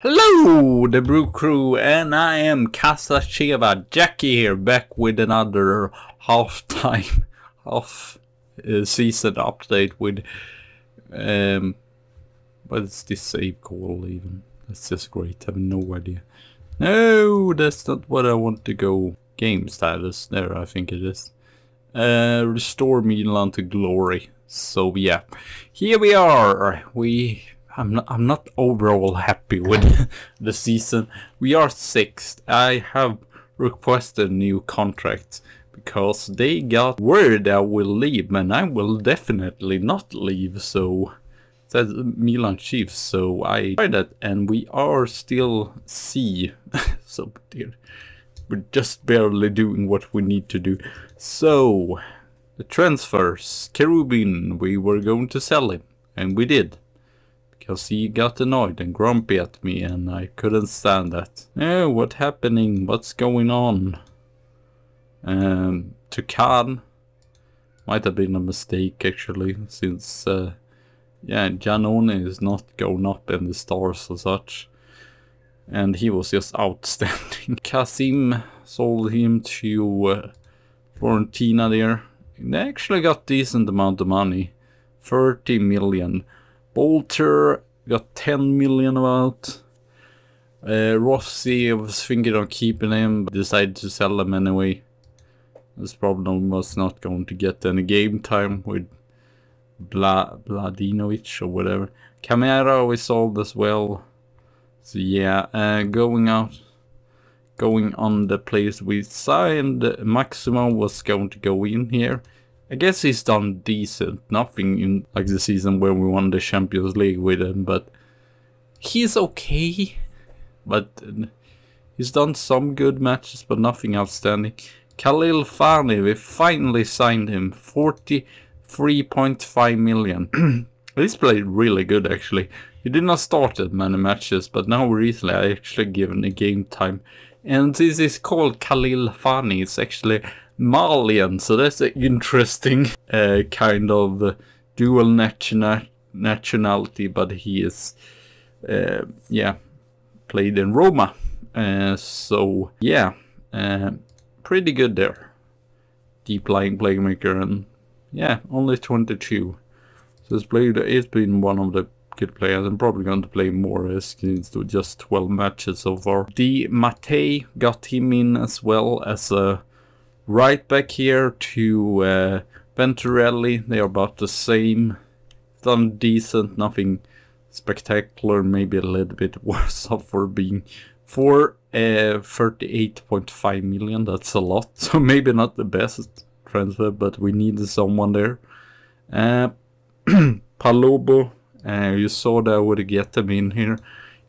Hello, the Brew Crew, and I am Kasacheva Jackie here, back with another half-season update with, what is this save called even? That's just great, I have no idea. No, that's not what I want to go. Game status, there I think it is. Restore Milan to glory. So yeah, here we are. I'm not overall happy with the season. We are 6th. I have requested new contracts because they got word I will leave, and I will definitely not leave. So that's Milan Chiefs. So I tried that, and we are still C. So dear, we're just barely doing what we need to do. So the transfers, Kerubin, we were going to sell him, and we did. Because he got annoyed and grumpy at me, and I couldn't stand that. Oh, what's happening? What's going on? To Khan. Might have been a mistake actually, since yeah, Giannone is not going up in the stars as such. And he was just outstanding. Kasim sold him to Fiorentina there. They actually got decent amount of money. 30 million. Bolter got 10 million about. Rossi was thinking of keeping him, but decided to sell him anyway. This problem was not going to get any game time with Vladinovic or whatever. Camara we sold as well. So yeah, going on the place we signed, Maximo was going to go in here. I guess he's done decent, nothing in like the season where we won the Champions League with him, but he's okay. But he's done some good matches, but nothing outstanding. Khalil Fani, we finally signed him, 43.5 million. He's played really good actually. He did not start that many matches, but now recently I actually given a game time. And this is called Khalil Fani, it's actually Malian, so that's an interesting kind of dual nationality, but he is yeah, played in Roma, so yeah, pretty good there. Deep lying playmaker, and yeah, only 22, so it's been one of the good players. I'm probably going to play more as he's to just 12 matches so far. Di Mattei, got him in as well as a right back here to Venturelli. They are about the same. Done decent, nothing spectacular, maybe a little bit worse off for being 38.5 million. That's a lot. So maybe not the best transfer, but we needed someone there. Palobo, you saw that I would get him in here.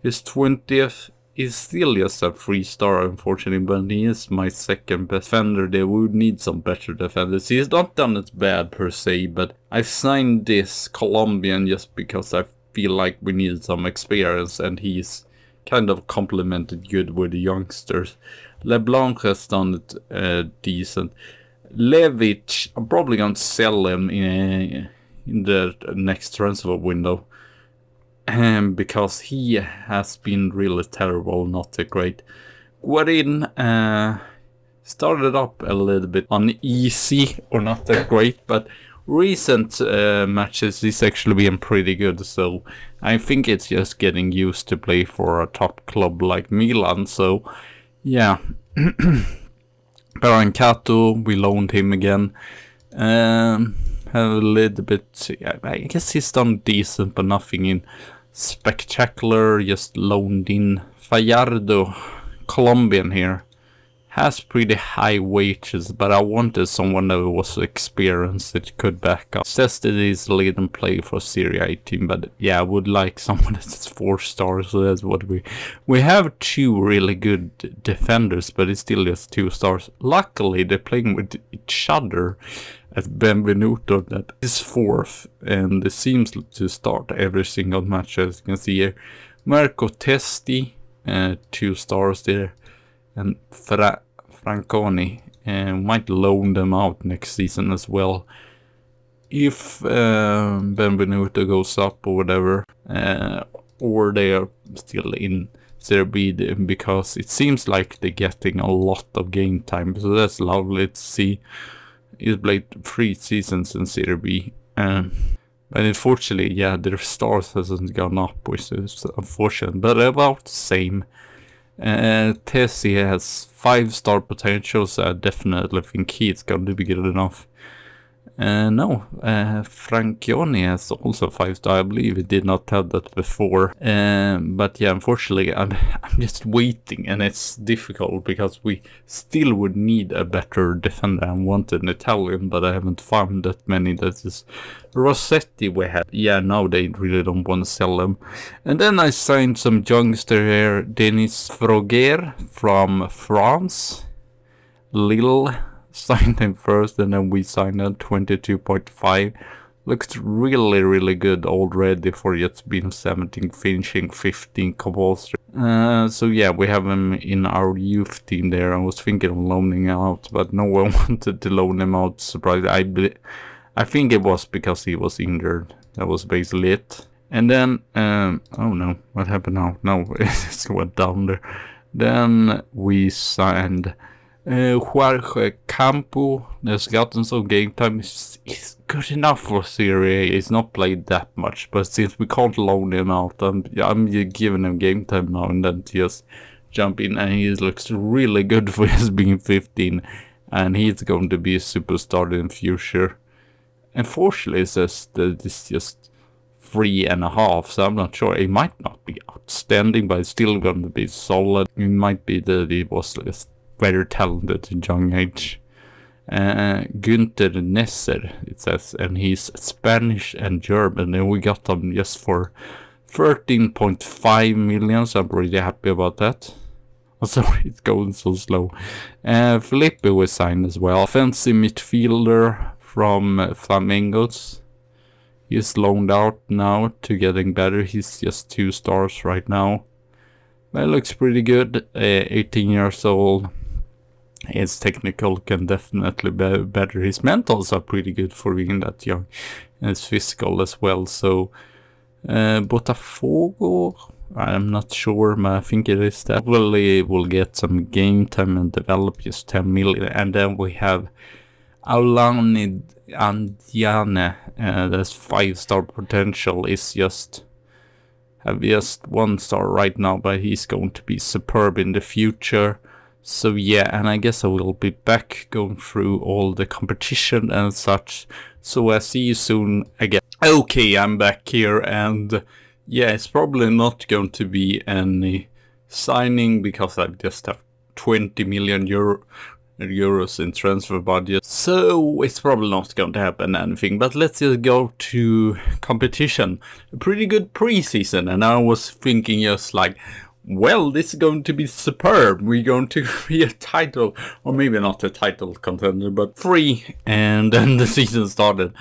His 20th. He's still just a 3-star, unfortunately, but he is my second best defender. They would need some better defenders. He's not done it bad per se, but I signed this Colombian just because I feel like we needed some experience, and he's kind of complemented good with the youngsters. LeBlanc has done it decent. Levic, I'm probably going to sell him in the next transfer window. Because he has been really terrible, not that great. Guarin started up a little bit uneasy, or not that great, but recent matches he's actually been pretty good, so I think it's just getting used to play for a top club like Milan, so yeah. Parancato, we loaned him again. A little bit, yeah, I guess he's done decent, but nothing in spectacular, just loaned in. Fallardo, Colombian here, has pretty high wages, but I wanted someone that was experienced that could back up. Says that he's lead and play for Serie A team, but yeah, I would like someone that's 4 stars, so that's what we have 2 really good defenders, but it's still just 2 stars. Luckily, they're playing with each other at Benvenuto, that is 4th, and it seems to start every single match, as you can see here. Marco Testi, 2 stars there, and Franconi, might loan them out next season as well. If Benvenuto goes up or whatever, or they are still in Serie B, because it seems like they're getting a lot of game time, so that's lovely to see. He's played 3 seasons in Serie B, but unfortunately, yeah, their stars hasn't gone up, which is unfortunate, but about the same. Tessie has 5-star potential, so I definitely think he's going to be good enough. Franchioni has also 5-star. I believe he did not have that before. But yeah, unfortunately, I'm just waiting, and it's difficult because we still would need a better defender. I wanted an Italian, but I haven't found that many. That is Rossetti we have. Yeah, now they really don't want to sell them. And then I signed some youngster here, Denis Froger from France, Lille. Signed him first, and then we signed him 22.5. Looks really good already for just being 17, finishing 15 compulsory. So yeah, we have him in our youth team there. I was thinking of loaning him out, but no one wanted to loan him out. Surprised. I think it was because he was injured. That was basically it. And then, oh no, what happened now? No, it just went down there. Then we signed Jorge Campo. Has gotten some game time. It's good enough for Serie A. He's not played that much, but since we can't loan him out, I'm giving him game time now and then to just jump in, and he looks really good for his being 15, and he's going to be a superstar in the future. Unfortunately, it says that it's just 3.5, so I'm not sure. He might not be outstanding, but it's still going to be solid. It might be that he was just very talented in young age. Günther Nesser, it says, and he's Spanish and German, and we got him just for 13.5 million, so I'm really happy about that. Oh, sorry, it's going so slow. Felipe was signed as well. Offensive midfielder from Flamingos. He's loaned out now to getting better. He's just 2 stars right now. But it looks pretty good. 18 years old. His technical can definitely be better. His mentals are pretty good for being that young. And his physical as well. So, Botafogo, I'm not sure, but I think it is that. Probably will get some game time and develop just 10 million. And then we have Aulani Andiane. That's 5-star potential. Is just have just 1 star right now, but he's going to be superb in the future. So yeah, and I guess I will be back going through all the competition and such. So I'll see you soon again. Okay, I'm back here, and yeah, it's probably not going to be any signing because I just have 20 million euros in transfer budget. So it's probably not going to happen anything, but let's just go to competition. A pretty good preseason, and I was thinking just like, well, this is going to be superb. We're going to be a title, or maybe not a title contender, but 3. And then the season started.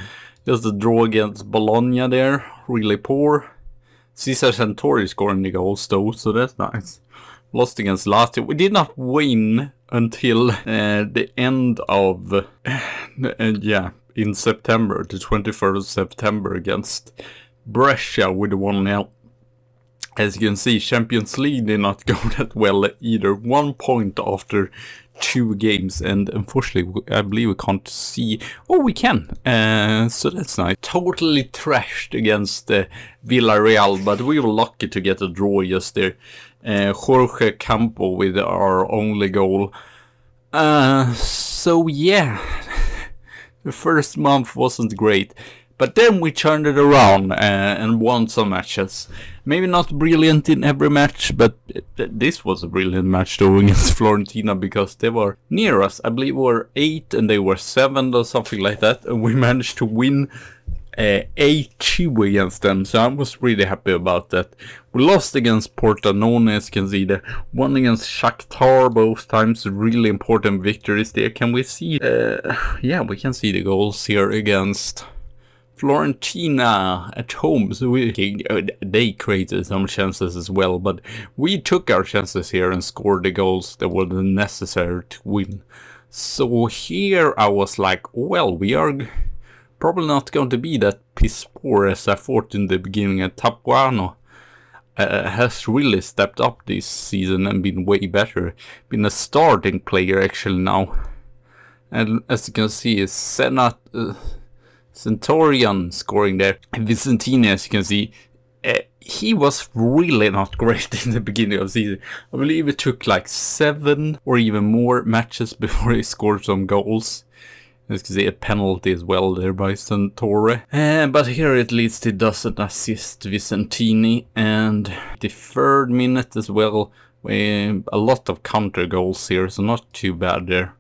Just a draw against Bologna there, really poor. Cesar Santori scoring the goals though, so that's nice. Lost against Lazio. We did not win until the end of, in September, the 21st of September against Brescia with the 1-0. As you can see, Champions League did not go that well either. 1 point after 2 games, and unfortunately, I believe we can't see. Oh, we can. So that's nice. Totally trashed against Villarreal, but we were lucky to get a draw just there. Jorge Campo with our only goal. So yeah, the first month wasn't great. But then we turned it around and won some matches. Maybe not brilliant in every match, but this was a brilliant match though against Fiorentina because they were near us. I believe we were 8 and they were 7 or something like that. And we managed to win 8-2 against them. So I was really happy about that. We lost against Portanone, as you can see there. Won against Shakhtar both times. Really important victories there. Can we see? Yeah, we can see the goals here against Fiorentina at home, so they created some chances as well, but we took our chances here and scored the goals that were necessary to win. So here I was like, well, we are probably not going to be that piss poor as I thought in the beginning at Tapuano. has really stepped up this season and been way better. Been a starting player actually now. And as you can see, is Centurion scoring there. And Vicentini, as you can see, he was really not great in the beginning of the season. I believe it took like 7 or even more matches before he scored some goals. As you can see, a penalty as well there by Santore. But here at least he doesn't assist Vicentini. And the 3rd minute as well, a lot of counter goals here, so not too bad there.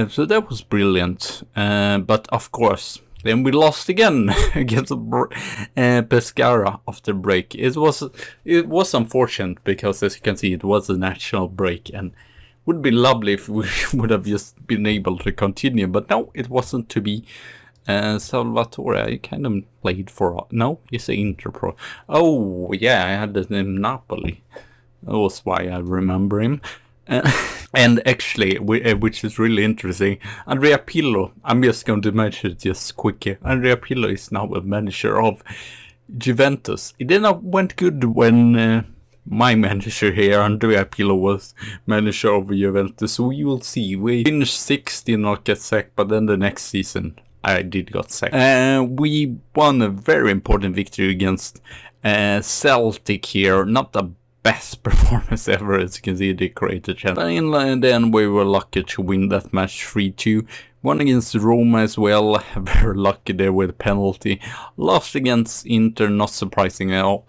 So that was brilliant. But of course, then we lost again against Pescara after break. It was unfortunate because, as you can see, it was a national break and would be lovely if we would have just been able to continue. But no, it wasn't to be. Salvatore, I kind of played for... No, he's an Interpro. Oh, yeah, I had the name Napoli. That was why I remember him. And actually, which is really interesting, Andrea Pirlo, I'm just going to mention it just quickly. Andrea Pirlo is now a manager of Juventus. It didn't went good when my manager here, Andrea Pirlo, was manager of Juventus. So we will see. We finished 6th, did not get sacked, but then the next season I did got sacked. We won a very important victory against Celtic here. Not the best performance ever, as you can see, they created chance. But in the end, we were lucky to win that match 3-2. Won against Roma as well, very lucky there with a penalty. Lost against Inter, not surprising at all.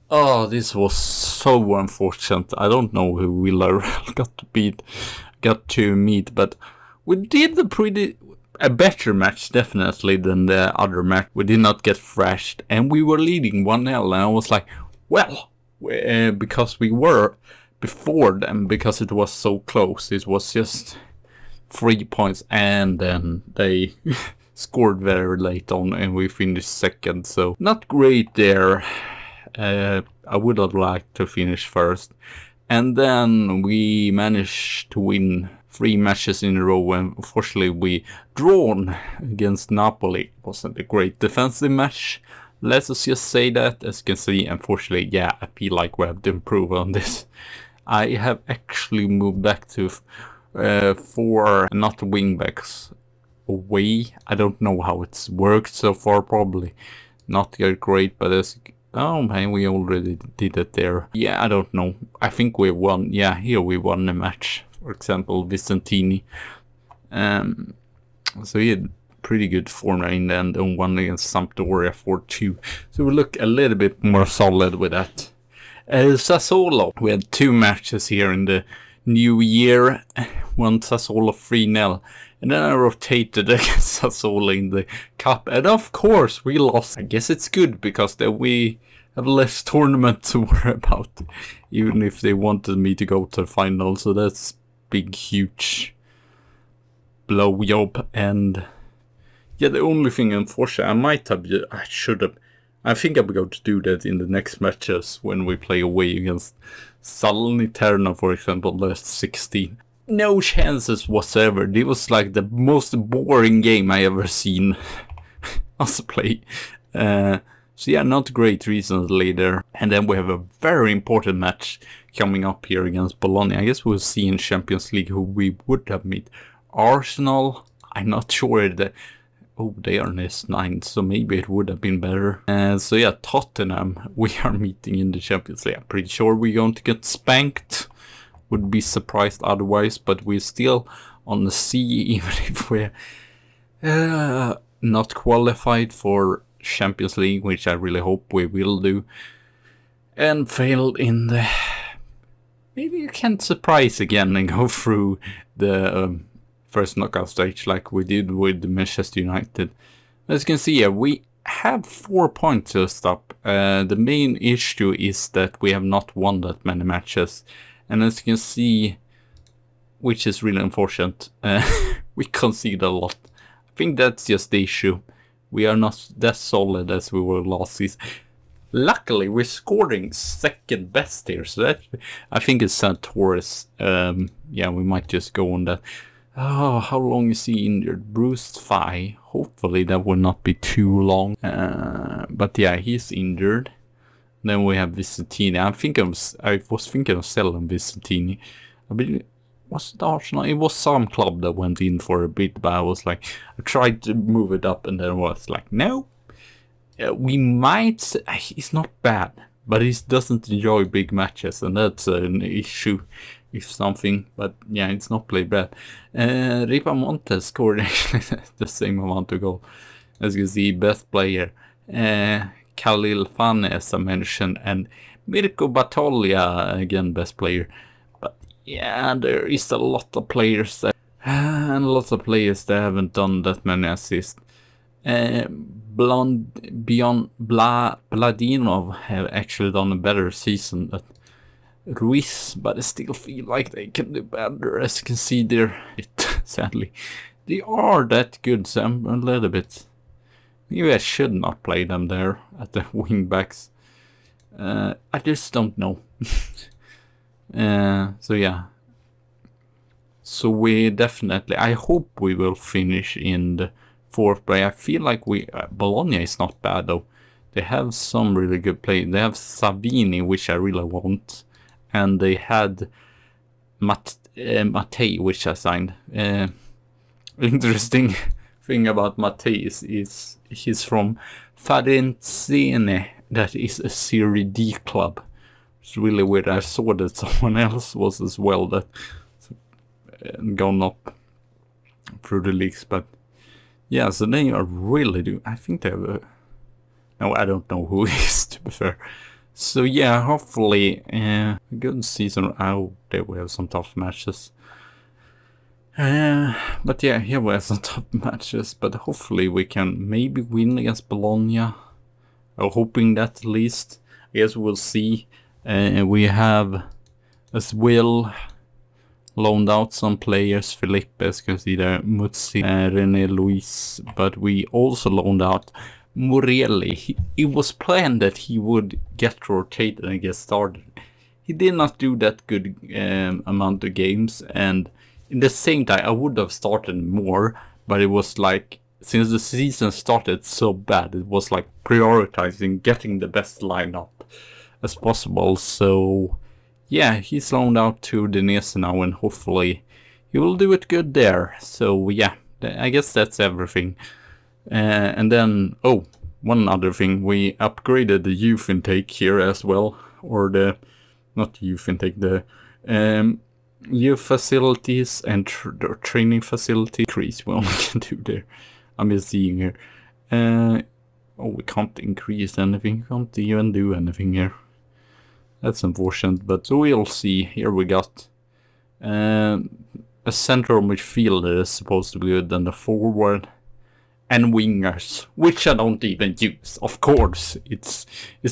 Oh, this was so unfortunate. I don't know who Villarreal got to meet, but we did a better match definitely than the other match. We did not get thrashed, and we were leading 1-0, and I was like, well, because we were before them, because it was so close, it was just 3 points, and then they scored very late on and we finished 2nd, so not great there. I would have liked to finish 1st, and then we managed to win 3 matches in a row, and unfortunately we drawn against Napoli. It wasn't a great defensive match. Let's just say that. As you can see, unfortunately, yeah, I feel like we have to improve on this. I have actually moved back to 4 not wingbacks away. I don't know how it's worked so far, probably not great, but as... Oh man, we already did it there. Yeah, I don't know. I think we won. Yeah, here we won the match. For example, Vicentini. So he had pretty good form in the end, and won against Sampdoria 4-2. So we look a little bit more solid with that. Sassuolo, we had 2 matches here in the new year. Won Sassuolo 3-0. And then I rotated against Sassuolo in the cup. And of course we lost. I guess it's good because we have less tournament to worry about. Even if they wanted me to go to the final. So that's big, huge blow job. And yeah, the only thing, unfortunately, I think I'm going to do that in the next matches when we play away against Salernitana, for example, the 16. No chances whatsoever. It was like the most boring game I ever seen us play. So yeah, not great recently there. And then we have a very important match coming up here against Bologna. I guess we'll see in Champions League who we would have met. Arsenal, I'm not sure that... Oh, they are in S9, so maybe it would have been better. So yeah, Tottenham, we are meeting in the Champions League. I'm pretty sure we're going to get spanked. Would be surprised otherwise, but we're still on the sea, even if we're not qualified for Champions League, which I really hope we will do. And failed in the... Maybe you can surprise again and go through the... first knockout stage like we did with Manchester United. As you can see here, we have 4 points to stop. The main issue is that we have not won that many matches. And as you can see, which is really unfortunate, we concede a lot. I think that's just the issue. We are not that solid as we were last season. Luckily, we're scoring 2nd best here. So that, I think it's Santoris. Yeah, we might just go on that. Oh, how long is he injured? Bruised thigh. Hopefully that will not be too long. But yeah, he's injured. Then we have Vicentini. I was thinking of selling Vicentini. I believe, was it Arsenal? It was some club that went in for a bit, but I was like, I tried to move it up, and then I was like, no. We might. He's not bad, but he doesn't enjoy big matches, and that's an issue. If something, but yeah, it's not played bad. Ripamonte scored actually the same amount of goal. As you can see, best player. Khalil Fane, as I mentioned, and Mirko Battaglia, again, best player. But yeah, there is a lot of players that, and lots of players that haven't done that many assists. Bladinov have actually done a better season than Ruiz, but I still feel like they can do better. As you can see there, sadly, they are that good, so I'm a little bit... Maybe I should not play them there at the wing backs. I just don't know. So yeah. So we definitely... I hope we will finish in the 4th, but I feel like Bologna is not bad though. They have some really good players. They have Savini, which I really want. And they had Mattei, which I signed. Interesting thing about Mattei is he's from Fiorentina. That is a Serie D club. It's really weird. I saw that someone else was as well, that gone up through the leagues. But yeah, so they are really doing... I think they have a... No, I don't know who it is, to be fair. So yeah, hopefully a good season out there. We have some tough matches. But yeah, here we have some tough matches. But hopefully we can maybe win against Bologna. I'm hoping that at least. I guess we'll see. We have as well loaned out some players. Felipe, as you can see there, Muzzi, René Luis. But we also loaned out Morelli. It was planned that he would get rotated and get started. He did not do that good amount of games, and in the same time I would have started more, but it was like, since the season started so bad, it was like prioritizing getting the best lineup as possible. So yeah, he's loaned out to Udinese now, and hopefully he will do it good there. So yeah, I guess that's everything. And then, oh, one other thing, we upgraded the youth intake here as well, or the, not youth intake, the youth facilities and training facility increase. Well, we can do there. I'm just seeing here. Oh, we can't increase anything, can't even do anything here. That's unfortunate, but so we'll see. Here we got a central midfielder is supposed to be good, and a forward. And wingers, which I don't even use. Of course, it's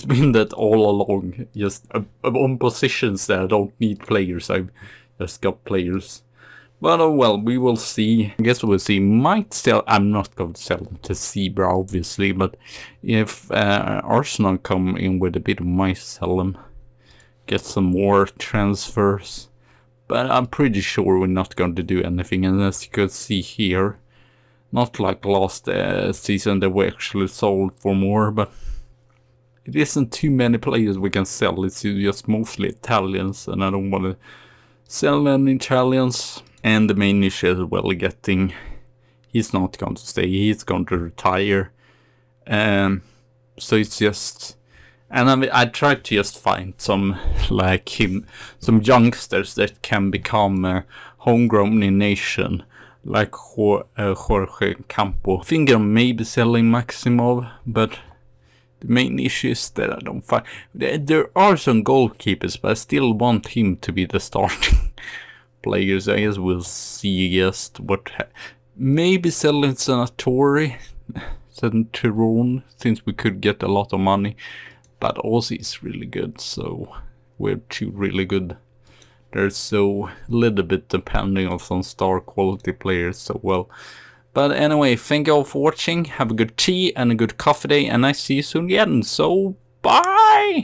been that all along. Just on positions that I don't need players, I've just got players. But oh well, we will see. I guess we'll see. Might sell. I'm not going to sell them to Zebra, obviously. But if Arsenal come in with a bit, we might sell them. Get some more transfers. But I'm pretty sure we're not going to do anything. And as you can see here, not like last season that we actually sold for more, but it isn't too many players we can sell. It's just mostly Italians, and I don't want to sell any Italians. And the main issue as well, getting... He's not going to stay, he's going to retire. So it's just... And I tried to just find some, like him, some youngsters that can become homegrown in nation. Like Jorge Campo. I think I'm maybe selling Maximov, but the main issue is that I don't find... There are some goalkeepers, but I still want him to be the starting players. I guess we'll see just what... Maybe selling Senatori, Centurion, since we could get a lot of money. But Aussie is really good, so we're two really good. They're so little bit depending on some star quality players, so well. But anyway, thank you all for watching. Have a good tea and a good coffee day, and I see you soon again. So bye!